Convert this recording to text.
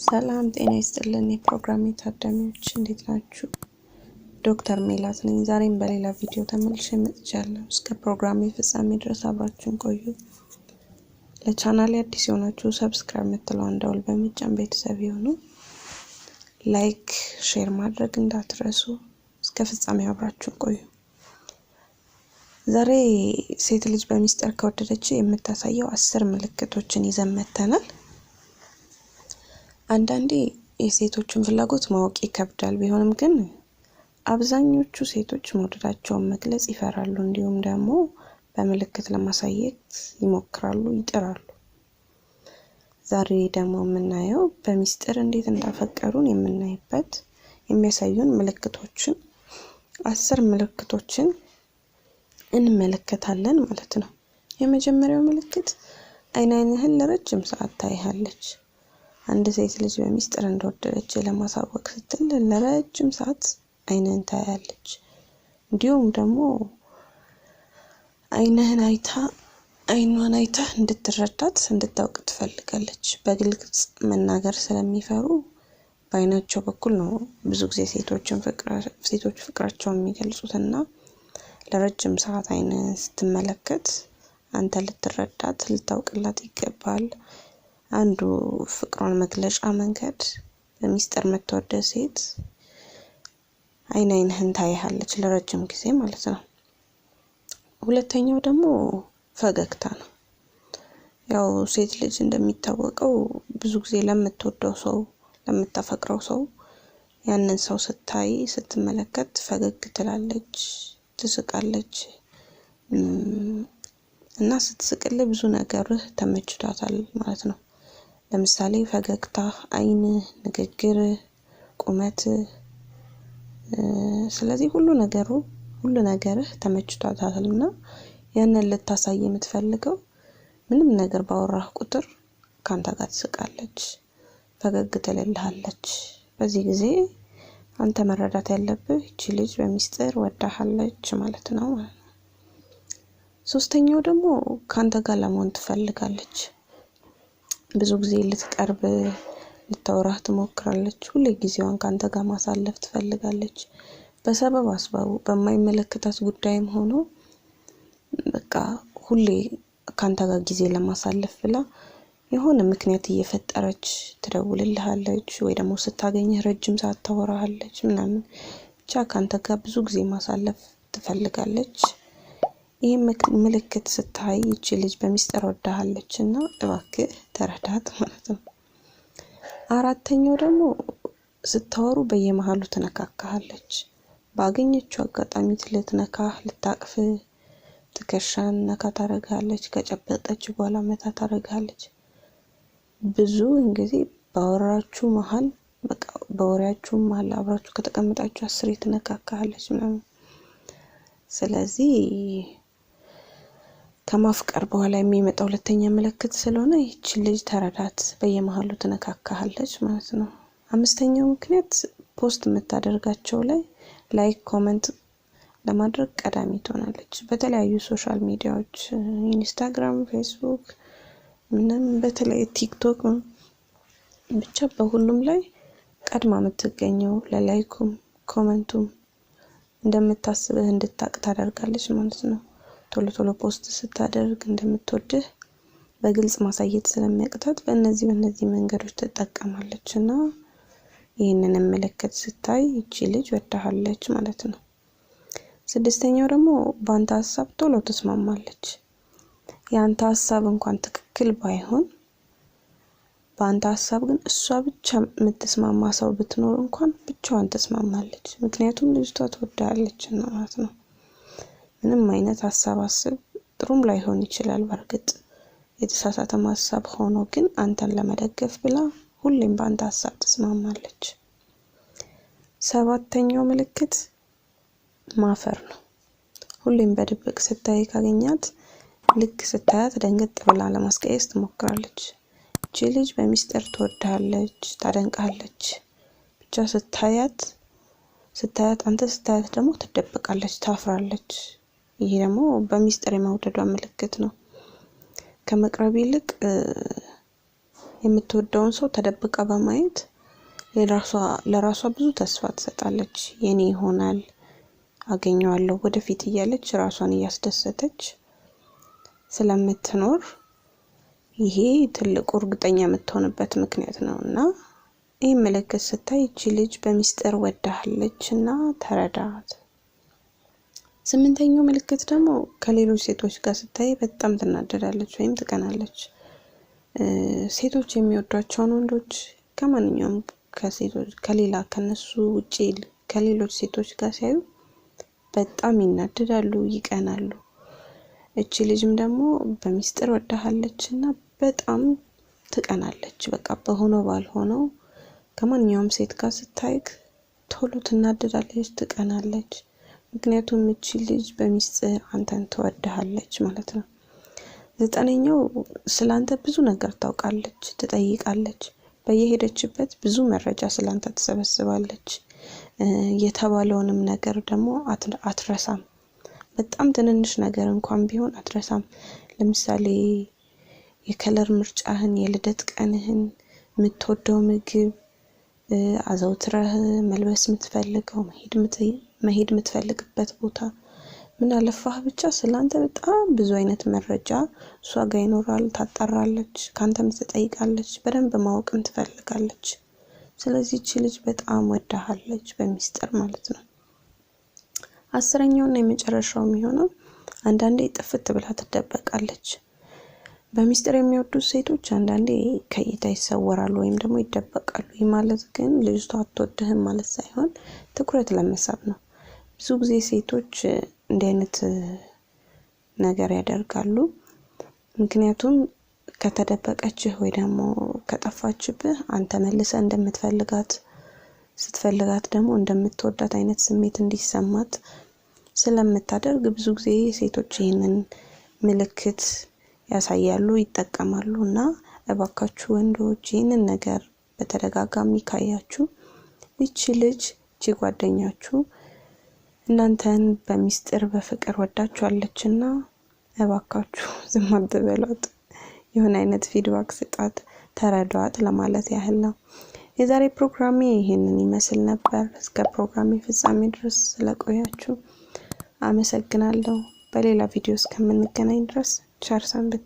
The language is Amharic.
ሰላም ጤና ይስጥልን የፕሮግራም ታዳሚዎች እንዴት ናችሁ? ዶክተር ሜላት ነኝ። ዛሬም በሌላ ቪዲዮ ተመልሼ መጥቻለሁ። እስከ ፕሮግራሜ ፍጻሜ ድረስ አብራችሁን ቆዩ። ለቻናሌ አዲስ የሆናችሁ ሰብስክራይብ የምትለውን ደወል በመጫን ቤተሰብ ይሁኑ። ላይክ፣ ሼር ማድረግ እንዳትረሱ። እስከ ፍጻሜው አብራችሁን ቆዩ። ዛሬ ሴት ልጅ በሚስጥር ከወደደች የምታሳየው 10 ምልክቶችን ይዘን መጥተናል። አንዳንዴ የሴቶችን ፍላጎት ማወቅ ይከብዳል። ቢሆንም ግን አብዛኞቹ ሴቶች መውደዳቸውን መግለጽ ይፈራሉ፣ እንዲሁም ደግሞ በምልክት ለማሳየት ይሞክራሉ፣ ይጥራሉ። ዛሬ ደግሞ የምናየው በሚስጥር እንዴት እንዳፈቀሩን የምናይበት የሚያሳዩን ምልክቶችን 10 ምልክቶችን እንመለከታለን ማለት ነው። የመጀመሪያው ምልክት አይንህን ለረጅም ሰዓት ታያለች። አንድ ሴት ልጅ በሚስጥር እንደወደደች ለማሳወቅ ስትል ለረጅም ሰዓት አይንህን ታያለች። እንዲሁም ደግሞ አይኗን አይታ እንድትረዳት እንድታውቅ ትፈልጋለች። በግልጽ መናገር ስለሚፈሩ በአይናቸው በኩል ነው ብዙ ጊዜ ሴቶች ፍቅራቸውን የሚገልጹትና ለረጅም ሰዓት አይንህን ስትመለከት አንተ ልትረዳት ልታውቅላት ይገባል። አንዱ ፍቅሯን መግለጫ መንገድ በሚስጥር የምትወደድ ሴት አይንህን ታያለች ለረጅም ጊዜ ማለት ነው። ሁለተኛው ደግሞ ፈገግታ ነው። ያው ሴት ልጅ እንደሚታወቀው ብዙ ጊዜ ለምትወደው ሰው ለምታፈቅረው ሰው ያንን ሰው ስትመለከት ፈገግ ትላለች፣ ትስቃለች እና ስትስቅልህ ብዙ ነገርህ ተመችቷታል ማለት ነው። ለምሳሌ ፈገግታ፣ አይን፣ ንግግር፣ ቁመት፣ ስለዚህ ሁሉ ነገርህ ተመችቷታልና ያንን ልታሳይ የምትፈልገው ምንም ነገር ባወራህ ቁጥር ካንተ ጋር ትስቃለች፣ ፈገግ ትልልሃለች። በዚህ ጊዜ አንተ መረዳት ያለብህ እቺ ልጅ በሚስጥር ወዳሃለች ማለት ነው። ሶስተኛው ደግሞ ካንተ ጋር ለመሆን ትፈልጋለች። ብዙ ጊዜ ልትቀርብ ልታወራህ ትሞክራለች። ሁሌ ጊዜዋን ካንተ ጋር ማሳለፍ ትፈልጋለች። በሰበብ አስባቡ በማይመለከታት ጉዳይም ሆኖ በቃ ሁሌ ካንተ ጋር ጊዜ ለማሳለፍ ብላ የሆነ ምክንያት እየፈጠረች ትደውልልሃለች ወይ ደግሞ ስታገኝህ ረጅም ሰዓት ታወራሃለች ምናምን። ብቻ ካንተ ጋር ብዙ ጊዜ ማሳለፍ ትፈልጋለች። ይህ ምልክት ስታይ እቺ ልጅ በሚስጥር ወዳሃለችና እባክህ ተረዳት ማለት ነው። አራተኛው ደግሞ ስታወሩ በየመሃሉ ትነካካለች። ባገኘችው አጋጣሚ ልትነካህ፣ ልታቅፍ፣ ትከሻን ነካ ታረጋለች። ከጨበጠች በኋላ መታ ታረጋለች። ብዙ ጊዜ ባወራችሁ መሃል በቃ በወሬያችሁ መሃል አብራችሁ ከተቀመጣችሁ 10 ትነካካለች ምናምን። ስለዚህ ከማፍቀር በኋላ የሚመጣው ሁለተኛ ምልክት ስለሆነ ይህች ልጅ ተረዳት፣ በየመሃሉ ትነካካለች ማለት ነው። አምስተኛው ምክንያት ፖስት የምታደርጋቸው ላይ ላይክ፣ ኮሜንት ለማድረግ ቀዳሚ ትሆናለች። በተለያዩ ሶሻል ሚዲያዎች ኢንስታግራም፣ ፌስቡክ በተለይ ቲክቶክ ብቻ በሁሉም ላይ ቀድማ የምትገኘው ለላይኩም ኮሜንቱም እንደምታስብህ እንድታቅ ታደርጋለች ማለት ነው። ቶሎ ፖስት ስታደርግ እንደምትወድህ በግልጽ ማሳየት ስለሚያቅታት በእነዚህ መንገዶች ትጠቀማለችና ይህንን ምልክት ስታይ እቺ ልጅ ወዳሃለች ማለት ነው። ስድስተኛው ደግሞ በአንተ ሐሳብ ቶሎ ትስማማለች። ያንተ ሐሳብ እንኳን ትክክል ባይሆን በአንተ ሐሳብ ግን እሷ ብቻ የምትስማማ ሰው ብትኖር እንኳን ብቻዋን ትስማማለች። ምክንያቱም ልጅቷ ትወዳለች ማለት ነው። ምንም አይነት ሐሳብ ጥሩም ላይሆን ይችላል። በርግጥ የተሳሳተ ሐሳብ ሆኖ ግን አንተን ለመደገፍ ብላ ሁሌም በአንተ ሐሳብ ትስማማለች። ሰባተኛው ምልክት ማፈር ነው። ሁሌም በድብቅ ስታይ ካገኛት ልክ ስታያት ደንገጥ ብላ ለማስቀየስ ትሞክራለች። እቺ ልጅ በሚስጥር ትወዳለች፣ ታደንቃለች። ብቻ ስታያት አንተ ስታያት ደግሞ ትደብቃለች፣ ታፍራለች። ይሄ ደግሞ በሚስጥር የመውደዷ ምልክት ነው። ከመቅረብ ይልቅ የምትወደውን ሰው ተደብቃ በማየት ለራሷ ብዙ ተስፋ ትሰጣለች። የኔ ይሆናል፣ አገኘዋለሁ ወደፊት እያለች ራሷን እያስደሰተች ስለምትኖር ይሄ ትልቁ እርግጠኛ የምትሆንበት ምክንያት ነውና ይሄ ምልክት ስታይ እቺ ልጅ በሚስጥር ወዳሃለችና ተረዳት። 8ኛው ምልክት ደግሞ ከሌሎች ሴቶች ጋር ስታይ በጣም ትናደዳለች ወይም ትቀናለች። ሴቶች የሚወዷቸውን ወንዶች ከማንኛውም ከነሱ ውጪ ከሌሎች ሴቶች ጋር ሲያዩ በጣም ይናደዳሉ፣ ይቀናሉ። እቺ ልጅም ደግሞ በሚስጥር ወዳሃለችና በጣም ትቀናለች። በቃ በሆነው ባልሆነው ከማንኛውም ሴት ጋር ስታይክ ቶሎ ትናደዳለች፣ ትቀናለች። ምክንያቱም እቺ ልጅ በሚስጥር አንተን ትወዳሃለች ማለት ነው። 9ኛው ስላንተ ብዙ ነገር ታውቃለች፣ ትጠይቃለች። በየሄደችበት ብዙ መረጃ ስላንተ ትሰበስባለች። የተባለውንም ነገር ደግሞ አትረሳም። በጣም ትንንሽ ነገር እንኳን ቢሆን አትረሳም። ለምሳሌ የከለር ምርጫህን፣ የልደት ቀንህን፣ የምትወደው ምግብ፣ አዘውትረህ መልበስ የምትፈልገው መሄድ የምትፈልግበት ቦታ ምን አለፋህ ብቻ ስላንተ በጣም ብዙ አይነት መረጃ እሷ ጋር ይኖራል። ታጣራለች፣ ካንተም ትጠይቃለች፣ በደንብ ማወቅም ትፈልጋለች። ስለዚህ እቺ ልጅ በጣም ወዳሃለች በሚስጥር ማለት ነው። 10ኛውና የመጨረሻው የሚሆነው አንዳንዴ ጥፍት ብላ ትደበቃለች። በሚስጥር የሚወዱ ሴቶች አንዳንዴ ከእይታ ይሰወራሉ ወይም ደግሞ ይደበቃሉ። ይህ ማለት ግን ልጅቷ አትወድህም ማለት ሳይሆን ትኩረት ለመሳብ ነው። ብዙ ጊዜ ሴቶች እንዲህ አይነት ነገር ያደርጋሉ። ምክንያቱም ከተደበቀችህ ወይ ደግሞ ከጠፋችብህ አንተ መልሰ ስትፈልጋት ደግሞ እንደምትወዳት አይነት ስሜት እንዲሰማት ስለምታደርግ ብዙ ጊዜ ሴቶች ይህንን ምልክት ያሳያሉ፣ ይጠቀማሉና እባካችሁ ወንዶች ይህንን ነገር በተደጋጋሚ ካያችሁ እቺ ጓደኛችሁ እናንተን በሚስጥር በፍቅር ወዳችኋለችና እባካችሁ ዝም አትበሏት። የሆነ አይነት ፊድባክ ስጣት፣ ተረዷት ለማለት ያህል ነው። የዛሬ ፕሮግራሜ ይሄንን ይመስል ነበር። እስከ ፕሮግራሜ ፍጻሜ ድረስ ስለቆያችሁ አመሰግናለሁ። በሌላ ቪዲዮ እስከምንገናኝ ድረስ ቸር ሰንብቱ።